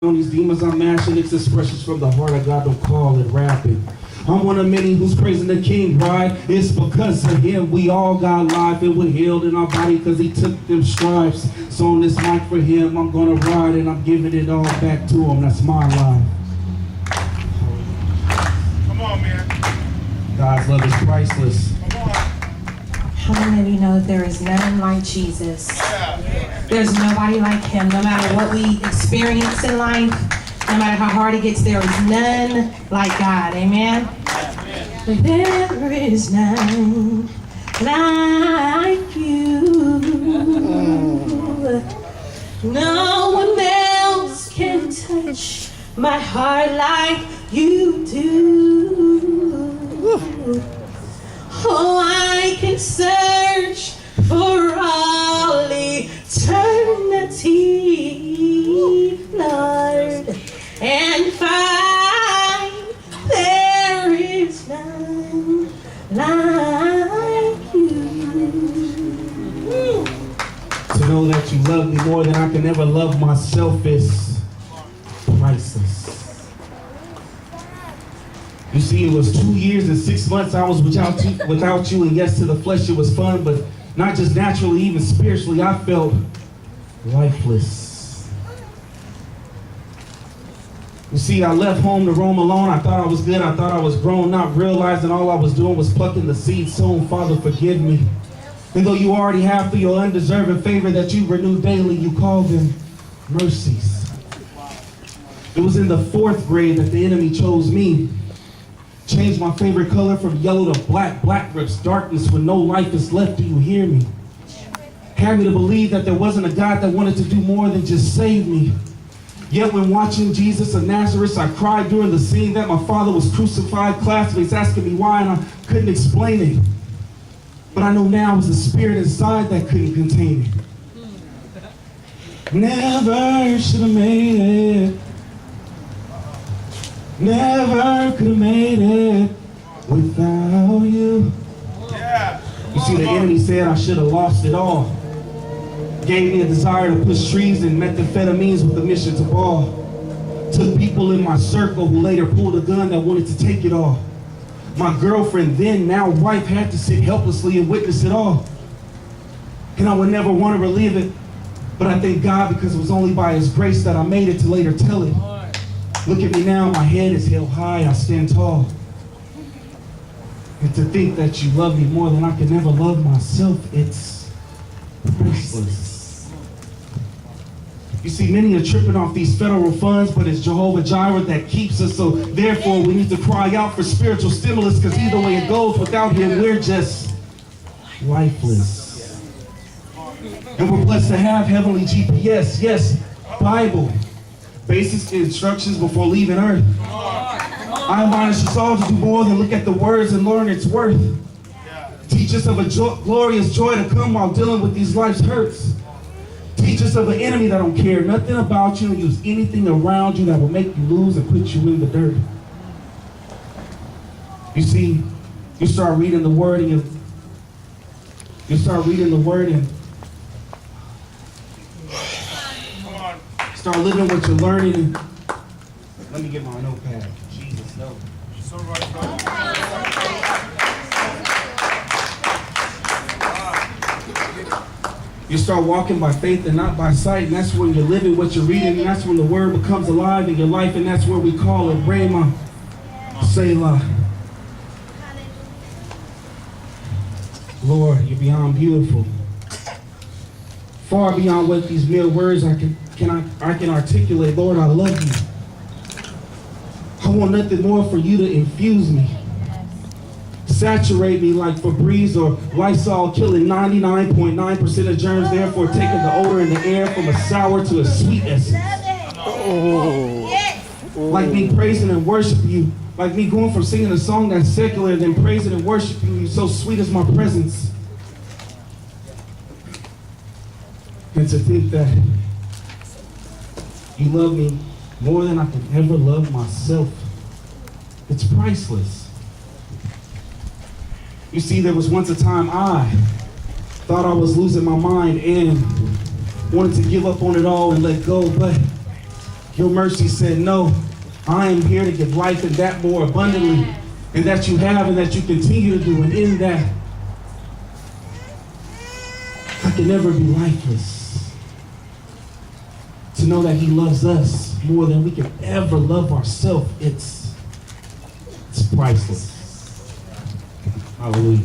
On these demons I'm mashing, it's expressions from the heart of God, don't call it rapping. I'm one of many who's praising the King, right? It's because of him we all got life and we're healed in our body because he took them stripes. So on this mic for him, I'm gonna ride and I'm giving it all back to him. That's my life. Come on, man. God's love is priceless. Come on. How many of you know that there is none like Jesus? There's nobody like him. No matter what we experience in life, no matter how hard it gets, there is none like God. Amen? There is none like you. No one else can touch my heart like you do. Oh, I can search for all eternity, Lord, and find there is none like you. To know that you love me more than I can ever love myself is priceless. You see, it was 2 years and 6 months I was without you, and yes, to the flesh it was fun, but not just naturally, even spiritually, I felt lifeless. You see, I left home to roam alone. I thought I was good. I thought I was grown, not realizing all I was doing was plucking the seed sown. Father, forgive me. And though you already have through your undeserving favor that you renew daily, you call them mercies. It was in the 4th grade that the enemy chose me. Changed my favorite color from yellow to black. Black rips darkness when no life is left. Do you hear me? Had me to believe that there wasn't a God that wanted to do more than just save me. Yet when watching Jesus of Nazareth, I cried during the scene that my father was crucified. Classmates asking me why, and I couldn't explain it. But I know now it was the spirit inside that couldn't contain it. Never should have made it. Never could have made it without you. Yeah. You see, the enemy said I should have lost it all. Gave me a desire to push trees and methamphetamines with a mission to ball. Took people in my circle who later pulled a gun that wanted to take it all. My girlfriend, then now wife, had to sit helplessly and witness it all. And I would never want to relive it, but I thank God because it was only by his grace that I made it to later tell it. Look at me now, my head is held high, I stand tall. And to think that you love me more than I could never love myself, it's priceless. You see, many are tripping off these federal funds, but it's Jehovah Jireh that keeps us. So therefore, we need to cry out for spiritual stimulus, because either way it goes, without him, we're just lifeless. And we're blessed to have heavenly GPS, yes, Bible. Basic instructions before leaving earth. I admonish us all to do more than look at the words and learn its worth. Teach us of a glorious joy to come while dealing with these life's hurts. Teach us of an enemy that don't care nothing about you and use anything around you that will make you lose and put you in the dirt. You see, you start reading the word and start living what you're learning. And let me get my notepad. Jesus, no. So right, bro. You start walking by faith and not by sight, and that's when you're living what you're reading, and that's when the word becomes alive in your life, and that's where we call it Rhema, Selah. Lord, you're beyond beautiful. Far beyond what these mere words I can articulate. Lord, I love you. I want nothing more for you to infuse me. Saturate me like Febreze or Lysol, killing 99.9% of germs, therefore taking the odor in the air from a sour to a sweet essence. Like me praising and worshiping you. Like me going from singing a song that's secular, then praising and worshiping you, so sweet as my presence. And to think that you love me more than I can ever love myself, it's priceless. You see, there was once a time I thought I was losing my mind and wanted to give up on it all and let go, but Your mercy said, no, I am here to give life and that more abundantly, and that you have and that you continue to do. And in that, I can never be lifeless. To know that he loves us more than we can ever love ourselves, it's priceless. Hallelujah.